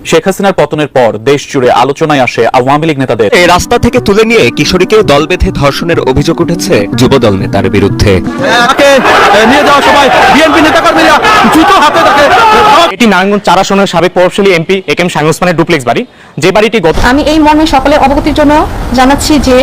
শেখ হাসিনার পতনের পর দেশ জুড়ে আলোচনায় আসে আওয়ামী লীগ নেতাদের। এই রাস্তা থেকে তুলে নিয়ে কিশোরীকে দল বেঁধে ধর্ষণের অভিযোগ উঠেছে যুবদল নেতার বিরুদ্ধে। এটি নারায়ণগঞ্জ 4 আসনের সাবেক প্রভাবশালী এমপি এ কে এম শামীম ওসমানের ডুপ্লেক্স বাড়ি, যে বাড়িটি আমি এই মর্মে সকলের অবগতির জন্য জানাচ্ছি যে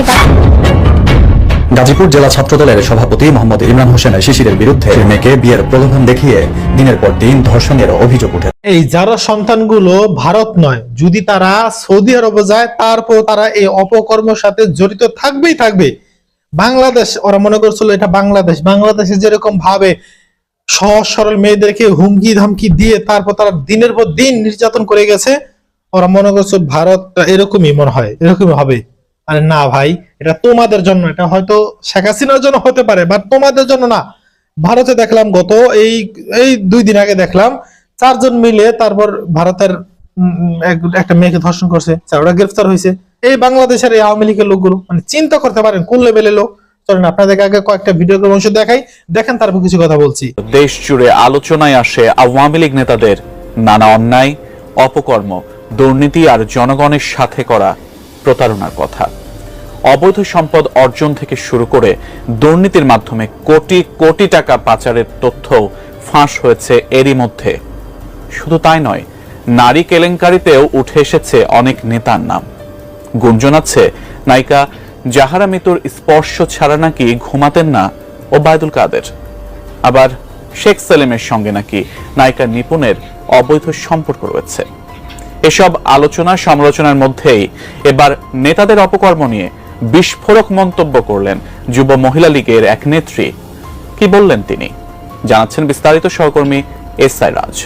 গাজীপুর জেলা ছাত্রদলের সভাপতি মোহাম্মদ ইমরান হোসেন শিশিরের বিরুদ্ধে মেয়েকে বিয়ের প্রলোভন দেখিয়ে দিনের পর দিন ধর্ষণের অভিযোগ উঠে। এই যারা সন্তানগুলো ভারত নয়, যদি তারা সৌদি আরবে যায় তারপর তারা এই অপকর্মের সাথে জড়িত থাকবেই থাকবে। বাংলাদেশ ওরা মনে করছিল এটা বাংলাদেশে যেরকম ভাবে সহজ সরল মেয়েদেরকে হুমকি ধামকি দিয়ে তারপর তারা দিনের পর দিন নির্যাতন করে গেছে, ওরা মনে করছে ভারত এরকমই মনে হয়, এরকমই হবে। আরে না ভাই, এটা তোমাদের জন্য, এটা হয়তো শেখ হাসিনার জন্য হতে পারে, বাট তোমাদের জন্য না। ভারতে দেখলাম গত এই 2 দিন আগে দেখলাম 4 জন মিলে তারপর ভারতের একটা মেয়েকে ধর্ষণ করছে, 4টা গ্রেফতার হয়েছে। এই বাংলাদেশের এই আওয়ামী লীগের লোকগুলো মানে চিন্তা করতে পারেন কোন লেভেলের লোক। চলেন আপনাদের আগে কয়েকটা ভিডিও অংশ দেখাই, দেখেন তারপর কিছু কথা বলছি। দেশ জুড়ে আলোচনায় আসে আওয়ামী লীগ নেতাদের নানা অন্যায়, অপকর্ম, দুর্নীতি আর জনগণের সাথে করা প্রতারণার কথা। অবৈধ সম্পদ অর্জন থেকে শুরু করে দুর্নীতির মাধ্যমে কোটি কোটি টাকা পাচারের তথ্য ফাঁস হয়েছে এরই মধ্যে। শুধু তাই নয়, নারী কেলেঙ্কারিতেও উঠে এসেছে অনেক নেতার নাম। গুঞ্জন আছে নায়িকা জাহারা মিতুর স্পর্শ ছাড়া নাকি ঘুমাতেন না ওবায়দুল কাদের। আবার শেখ সেলিমের সঙ্গে নাকি নায়িকা নিপুণের অবৈধ সম্পর্ক রয়েছে। এসব আলোচনা সমালোচনার মধ্যেই এবার নেতাদের অপকর্ম নিয়ে বিস্ফোরক মন্তব্য করলেন যুব মহিলা লীগের এক নেত্রী। কি বললেন তিনি, জানাচ্ছেন বিস্তারিত সহকর্মী এসআই রাজ।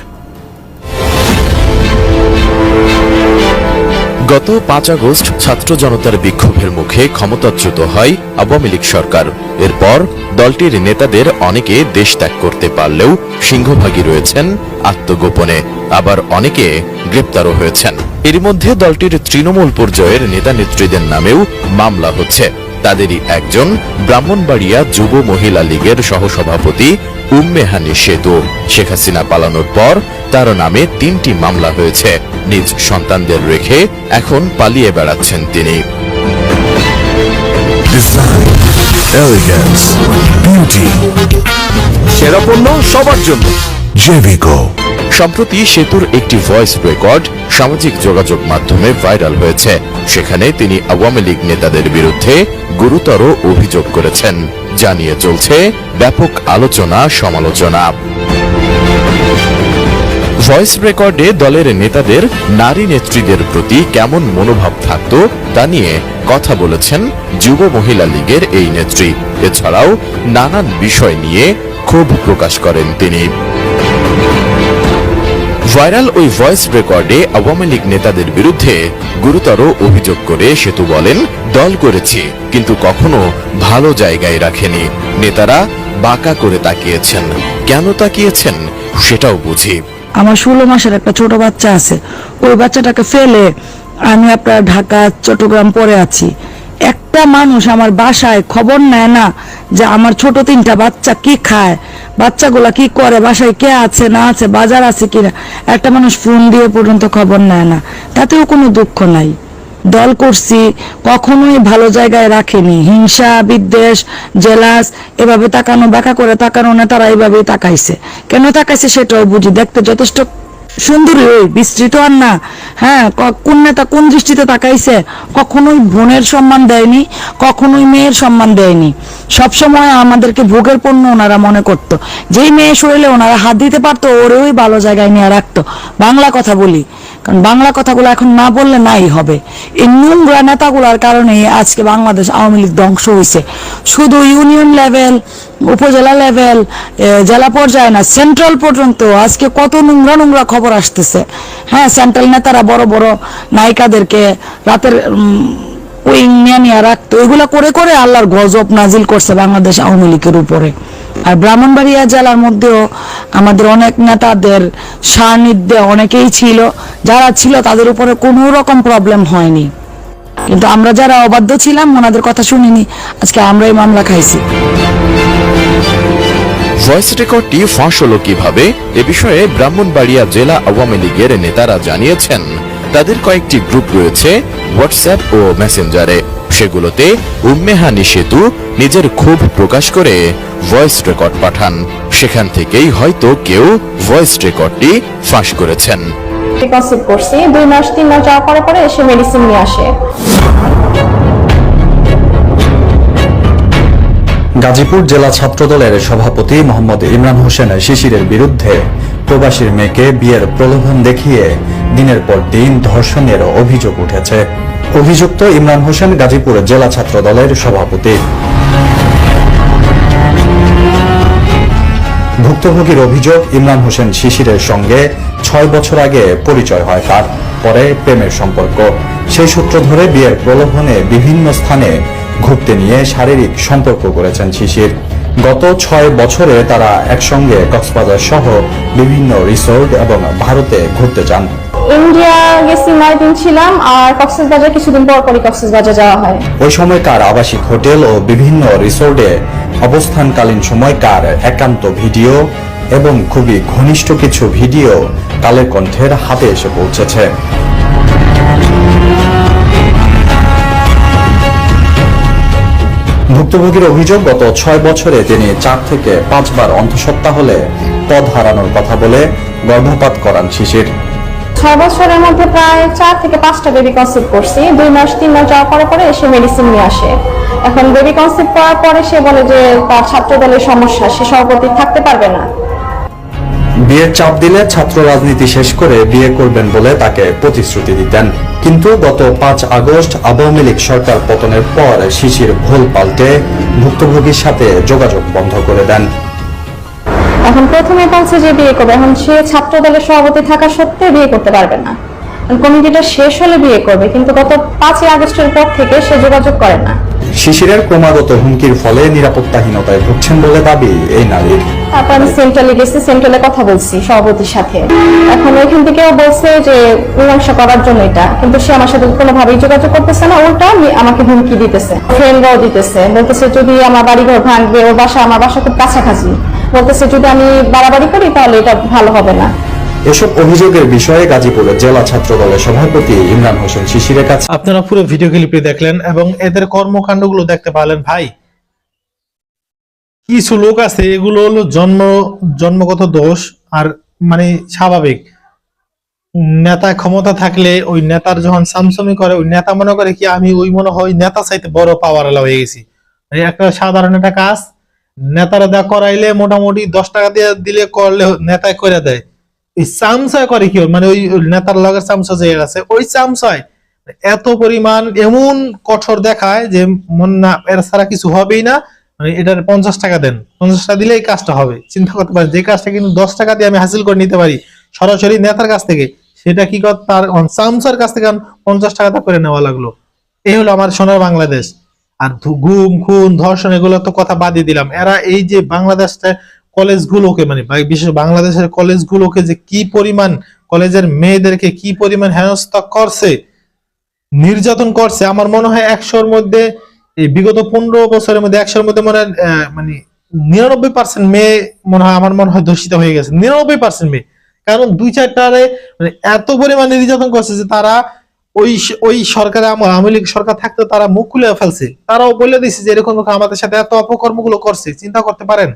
গত 5 আগস্ট ছাত্র জনতার বিক্ষোভের মুখে ক্ষমতাচ্যুত হয় আওয়ামী লীগ সরকার। এরপর দলটির নেতাদের অনেকে দেশ ত্যাগ করতে পারলেও সিংহভাগই রয়েছেন আত্মগোপনে, আবার অনেকে গ্রেপ্তারও হয়েছেন। এর মধ্যে দলটির তৃণমূল পর্যায়ের নেতা নেত্রীদের নামেও মামলা হচ্ছে। তাদেরই একজন ব্রাহ্মণবাড়িয়া যুব মহিলা লীগের সহসভাপতি উম্মে হানি সেতু। শেখ হাসিনা পালানোর পর তার নামে 3টি মামলা হয়েছে। নিজ সন্তানদের রেখে এখন পালিয়ে বেড়াচ্ছেন তিনি। সেরা পণ্য সবার জন্য জেভিকো। সম্প্রতি সেতুর একটি ভয়েস রেকর্ড সামাজিক যোগাযোগ মাধ্যমে ভাইরাল হয়েছে। সেখানে তিনি আওয়ামী লীগ নেতাদের বিরুদ্ধে গুরুতর অভিযোগ করেছেন, জানিয়ে চলছে ব্যাপক আলোচনা সমালোচনা। ভয়েস রেকর্ডে দলের নেতাদের নারী নেত্রীদের প্রতি কেমন মনোভাব থাকতো তা নিয়ে কথা বলেছেন যুব মহিলা লীগের এই নেত্রী। এছাড়াও নানান বিষয় নিয়ে ক্ষোভ প্রকাশ করেন তিনি। ভাইরাল ওই ভয়েস রেকর্ডে আওয়ামী লীগ নেতাদের বিরুদ্ধে গুরুতর অভিযোগ করে সেতু বলেন, দল করেছি কিন্তু কখনো ভালো জায়গায় রাখেনি। নেতারা বাঁকা করে তাকিয়েছেন, কেন তাকিয়েছেন সেটাও বুঝি। আমার 16 মাসের একটা ছোট বাচ্চা আছে, ওই বাচ্চাটাকে ফেলে আমি আপনার ঢাকা চট্টগ্রাম পরে আছি। একটা মানুষ আমার বাসায় খবর নেয় না যে আমার ছোট 3টা বাচ্চা কি খায়, বাচ্চাগুলা কি করে, বাসায় কে আছে না আছে, বাজার আছে কিনা, একটা মানুষ ফোন দিয়ে পর্যন্ত খবর নেয় না। তাতেও কোনো দুঃখ নাই। দল করছি, কখনোই ভালো জায়গায় রাখেনি। হিংসা, বিদ্বেষ, জেলাস, এভাবে তাকানো, বাঁকা করে তাকানো না, তারা এইভাবেই তাকাইছে। কেন তাকাইছে সেটাও বুঝি। দেখতে যথেষ্ট সুন্দরী, ওই বিস্তৃত আর না। হ্যাঁ, কোন নেতা কোন দৃষ্টিতে তাকাইছে? কখনোই বোনের সম্মান দেয়নি, কখনোই মেয়ের সম্মান দেয়নি। সবসময় আমাদেরকে ভোগের পণ্য ওনারা মনে করতো। যেই মেয়ে শরীরে ওনারা হাত দিতে পারতো, ওরেই ভালো জায়গায় নিয়ে রাখতো। বাংলা কথা বলি, কারণ বাংলা কথাগুলো এখন না বললে নাই হবে। এই নোংরা নেতাগুলোর কারণে আজকে বাংলাদেশ আওয়ামী লীগ ধ্বংস হয়েছে। শুধু ইউনিয়ন লেভেল, উপজেলা লেভেল, জেলা পর্যায়ে না, সেন্ট্রাল পর্যন্ত আজকে কত নোংরা নোংরা খবর আসতেছে। হ্যাঁ, সেন্ট্রাল নেতারা বড় বড় নায়িকাদেরকে রাতের উইং নিয়ে রাখতো। এগুলো করে করে আল্লাহর গজব নাজিল করছে বাংলাদেশ আওয়ামী লীগের উপরে। আর ব্রাহ্মণবাড়িয়া জেলার মধ্যেও আমাদের অনেক নেতাদের সান্নিধ্যে অনেকেই ছিল, যারা ছিল তাদের উপরে কোনো রকম প্রবলেম হয়নি। কিন্তু আমরা যারা অবাধ্য ছিলাম, ওনাদের কথা শুনিনি, আজকে আমরাই মামলা খাইছি। ভয়েস রেকর্ডটি ফাঁস হলো কিভাবে, এ বিষয়ে ব্রাহ্মণবাড়িয়া জেলা আওয়ামী লীগের নেতারা জানিয়েছেন, তাদের কয়েকটি গ্রুপ রয়েছে হোয়াটসঅ্যাপ ও মেসেঞ্জারে। সেগুলোতে উম্মেহানি সেতু নিজের ক্ষোভ প্রকাশ করে ভয়েস রেকর্ড পাঠান। সেখান থেকেই হয়তো কেউ ভয়েস রেকর্ডটি ফাঁস করেছেন। কনসেপ্ট করছি 2 মাস 3 মাস যাওয়ার পরে পরে এসে মেডিসিন নিয়ে আসে। গাজীপুর জেলা ছাত্রদলের সভাপতি মোহাম্মদ ইমরান হোসেন শিশিরের বিরুদ্ধে প্রবাসীর মেয়েকে বিয়ের প্রলোভন দেখিয়ে দিনের পর দিন ধর্ষণের অভিযোগ উঠেছে। অভিযুক্ত ইমরান হোসেন গাজীপুর জেলা ছাত্রদলের সভাপতি। ভুক্তভোগীর অভিযোগ, ইমরান হোসেন শিশিরের সঙ্গে 6 বছর আগে পরিচয় হয় তার, পরে প্রেমের সম্পর্ক। সেই সূত্র ধরে বিয়ের প্রলোভনে বিভিন্ন স্থানে ঘুরতে নিয়ে শারীরিক সম্পর্ক করেছেন শিশির। গত 6 বছরে তারা একসঙ্গে কক্সবাজার সহ বিভিন্ন রিসোর্ট এবং ভারতে ঘুরতে যান। ইন্ডিয়া গেছি 9 দিন ছিলাম, আর কক্সবাজার কিছুদিন পর পরই কক্সবাজার যাওয়া হয়। ওই সময়কার আবাসিক হোটেল ও বিভিন্ন রিসোর্টে অবস্থানকালীন সময়কার একান্ত ভিডিও এবং খুবই ঘনিষ্ঠ কিছু ভিডিও কালের কণ্ঠের হাতে এসে পৌঁছেছে। ভুক্তভোগীর অভিযোগ, গত 6 বছরে তিনি 4 থেকে 5 বার অন্তঃসত্ত্বা হলে পদ হারানোর কথা বলে গর্ভপাত করান শিশির। 6 বছরের মধ্যে প্রায় 4 থেকে 5টা বেবি কনসেপ্ট করছি। 2 মাস 3 মাস যাওয়ার পরে পরে এসে মেডিসিন নিয়ে আসে। এখন বেবি কনসেপ্ট করার পরে সে বলে যে তার ছাত্রদলের সমস্যা, সে সভাপতি থাকতে পারবে না। বিয়ের চাপ দিলে ছাত্র রাজনীতি শেষ করে বিয়ে করবেন বলে তাকে প্রতিশ্রুতি দিতেন। কিন্তু গত 5 আগস্ট আওয়ামী লীগ সরকার পতনের পর শিশির ভুল পাল্টে ভুক্তভোগীর সাথে যোগাযোগ বন্ধ করে দেন। এখন প্রথমে বলছে যে বিয়ে করবে, এখন সে ছাত্রদলের সভাপতি থাকা সত্ত্বেও বিয়ে করতে পারবে না। কমিটিটা শেষ হলে বিয়ে করবে, কিন্তু গত 5 আগস্টের পর থেকে সে যোগাযোগ করে না। শিশিরের ক্রমাগত হুমকির ফলে নিরাপত্তাহীনতায় ভুগছেন বলে দাবি এই নারীর। তারপর আমি সেন্ট্রালে গেছি, সেন্ট্রালে কথা বলছি সভাপতির সাথে। এখন ওইখান থেকেও বলছে যে মীমাংসা করার জন্য এটা, কিন্তু সে আমার সাথে কোনোভাবেই যোগাযোগ করতেছে না, উল্টা আমাকে হুমকি দিতেছে, ফ্রেন্ডরাও দিতেছে, বলতেছে যদি আমার বাড়িঘর ভাঙবে, ওর বাসা আমার বাসা খুব কাছাকাছি, বলতেছে যদি আমি বাড়াবাড়ি করি তাহলে এটা ভালো হবে না। এসব অভিযোগের বিষয়ে গাজীপুরের জেলা ছাত্রদলের সভাপতি ইমরান হোসেন শিশিরের কাছে আপনারা পুরো ভিডিও ক্লিপটি দেখলেন এবং এদের কর্মকাণ্ডগুলো দেখতে পারলেন। ভাই, কিছু লোক আছে এগুলো হলো জন্মগত দোষ, আর মানে স্বাভাবিক। নেতা ক্ষমতা থাকলে ওই নেতার যখন সামসামি করে, ওই নেতা মনে করে কি আমি ওই মনে হয় নেতা চাইতে বড় পাওয়ার আলা হয়ে গেছি। একটা সাধারণ একটা কাজ নেতারা দা করাইলে মোটামুটি 10 টাকা দিয়ে দিলে করলে নেতায় করে দেয়। এই চামচায় করে কি, মানে ওই নেতার লগের চামচা যে আছে ওই চামচায় এত পরিমাণ এমন কঠোর দেখায় যে মন না এর ছাড়া কিছু হবেই না, মানে এটার 50 টাকা দেন, 50 টাকা দিলে এই কাজটা হবে। চিন্তা করতে পারি যে কাজটা কিন্তু 10 টাকা দিয়ে আমি হাসিল করে নিতে পারি সরাসরি নেতার কাছ থেকে, সেটা কি কর তার চামচার কাছ থেকে 50 টাকা করে নেওয়া লাগলো। এই হলো আমার সোনার বাংলাদেশ। আর গুম খুন ধর্ষণ এগুলো তো কথা বাদই দিলাম, এরা এই যে বাংলাদেশটা কলেজগুলোকে, মানে বিশেষ বাংলাদেশের কলেজগুলোকে যে কি পরিমাণ, কলেজের মেয়েদেরকে কি পরিমাণ হেনস্থা করছে, নির্যাতন করছে, আমার মনে হয় 100-র মধ্যে এই বিগত 15 বছরের মধ্যে 100-র মধ্যে মনে হয় মানে 99% মেয়ে মনে হয়, আমার মনে হয় দূষিত হয়ে গেছে 99% মেয়ে। কারণ 2-4টারে মানে এত পরিমাণ নির্যাতন করছে যে তারা ওই সরকারে আওয়ামী লীগ সরকার থাকতে তারা মুখ খুলে ফেলছে, তারাও বলে দিচ্ছে যে এরকম আমাদের সাথে এত অপকর্মগুলো করছে। চিন্তা করতে পারেন।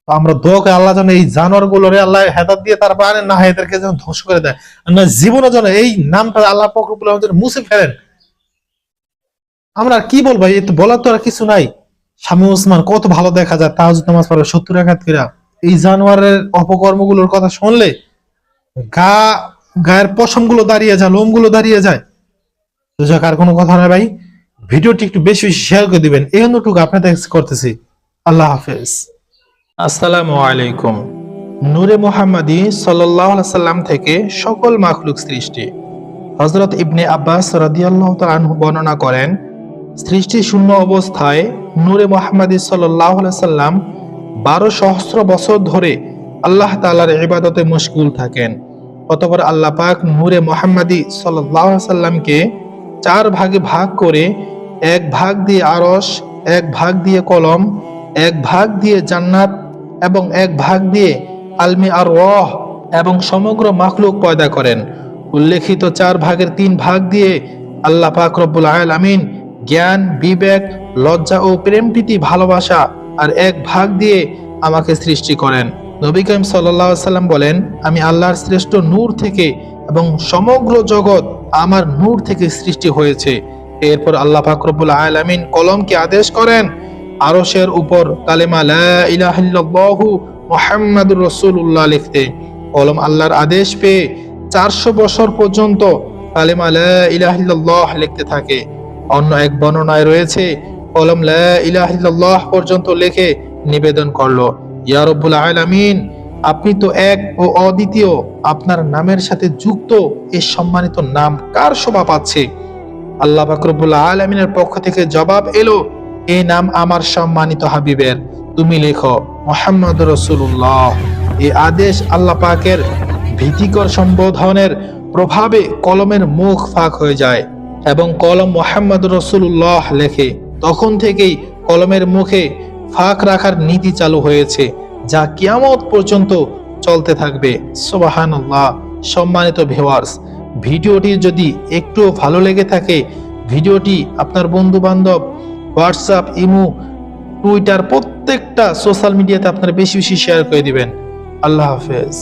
আমরা দোয়া করি আল্লাহ যেন এই জানোয়ার গুলোরে আল্লাহ হেদাত দিয়ে তারপর আনেন, না এদেরকে যেন ধ্বংস করে দেয়, না জীবনে যেন এই নামটা আল্লাহ পাক রব্বুল আলামিন মুছে ফেলেন। আমরা আর কি বলবো, এই তো বলার তো আর কিছু নাই। স্বামী ওসমান কত ভালো দেখা যায়, তাহাজ্জুদ নামাজ পড়ে 70 রাকাত করে। এই জানোয়ারের অপকর্মগুলোর কথা শুনলে গায়ের পশম গুলো দাঁড়িয়ে যায়, লোম গুলো দাঁড়িয়ে যায়। তো যাক, আর কোনো কথা নাই ভাই, ভিডিওটি একটু বেশি বেশি শেয়ার করে দিবেন, এই অনুটুকু আপনাদের করতেছি। আল্লাহ হাফেজ। আসসালামু আলাইকুম। নূরে মুহাম্মাদি সাল্লাল্লাহু আলাইহি সাল্লাম থেকে সকল মাখলুক সৃষ্টি। হযরত ইবনে আব্বাস রাদিয়াল্লাহু তাআলা আনহু বর্ণনা করেন, সৃষ্টি শূন্য অবস্থায় নূরে মুহাম্মাদি সাল্লাল্লাহু আলাইহি সাল্লাম 12 সহস্র বছর ধরে আল্লাহ তাআলার ইবাদতে মশগুল থাকেন। অতঃপর আল্লাহ পাক নূরে মুহাম্মাদি সাল্লাল্লাহু আলাইহি সাল্লামকে 4 ভাগে ভাগ করে, 1 ভাগ দিয়ে আরশ, 1 ভাগ দিয়ে কলম, 1 ভাগ দিয়ে জান্নাত এবং 1 ভাগ দিয়ে আলমি আর রহ এবং সমগ্র মাখলুক পয়দা করেন। উল্লেখিত 4 ভাগের 3 ভাগ দিয়ে আল্লাহ পাক রব্বুল আলামিন জ্ঞান, বিবেক, লজ্জা ও প্রেম প্রীতি ভালোবাসা আর 1 ভাগ দিয়ে আমাকে সৃষ্টি করেন। নবী করিম সাল্লাল্লাহু আলাইহি সাল্লাম বলেন, আমি আল্লাহর শ্রেষ্ঠ নূর থেকে এবং সমগ্র জগৎ আমার নূর থেকে সৃষ্টি হয়েছে। এরপর আল্লাহ পাক রব্বুল আলামিন কলমকে আদেশ করেন আরশের উপর কালেমা লা ইলাহা ইল্লাল্লাহু মুহাম্মাদুর রাসূলুল্লাহ লিখতে। কলম আল্লাহর আদেশ পেয়ে 400 বছর পর্যন্ত কালেমা লা ইলাহা ইল্লাল্লাহ লিখতে থাকে। অন্য এক বর্ণনায় রয়েছে কলম লা ইলাহা ইল্লাল্লাহ পর্যন্ত লিখে নিবেদন করলো, ইয়া রব্বুল আলামিন, আপনি তো এক ও অদ্বিতীয়, আপনার নামের সাথে যুক্ত এই সম্মানিত নাম কার শোভা পাচ্ছে? আল্লাহ পাক রব্বুল আলামিনের পক্ষ থেকে জবাব এলো, এই নাম আমার সম্মানিত হাবিবের, তুমি লেখো মুহাম্মাদুর রাসূলুল্লাহ। এই আদেশ আল্লাহ পাকের ভীতিকর সম্বোধনের প্রভাবে কলমের মুখ ফাঁক হয়ে যায় এবং কলম মুহাম্মাদুর রাসূলুল্লাহ লেখে। তখন থেকেই কলমের মুখে ফাঁক রাখার নীতি চালু হয়েছে, যা কিয়ামত পর্যন্ত চলতে থাকবে। সুবহানাল্লাহ। সম্মানিত ভিউয়ার্স, ভিডিওটি যদি একটু ভালো লেগে থাকে, ভিডিওটি আপনার বন্ধু বান্ধব, হোয়াটসঅ্যাপ, ইমো, টুইটার প্রত্যেকটা সোশ্যাল মিডিয়াতে আপনারা বেশি বেশি শেয়ার করে দিবেন। আল্লাহ হাফেজ।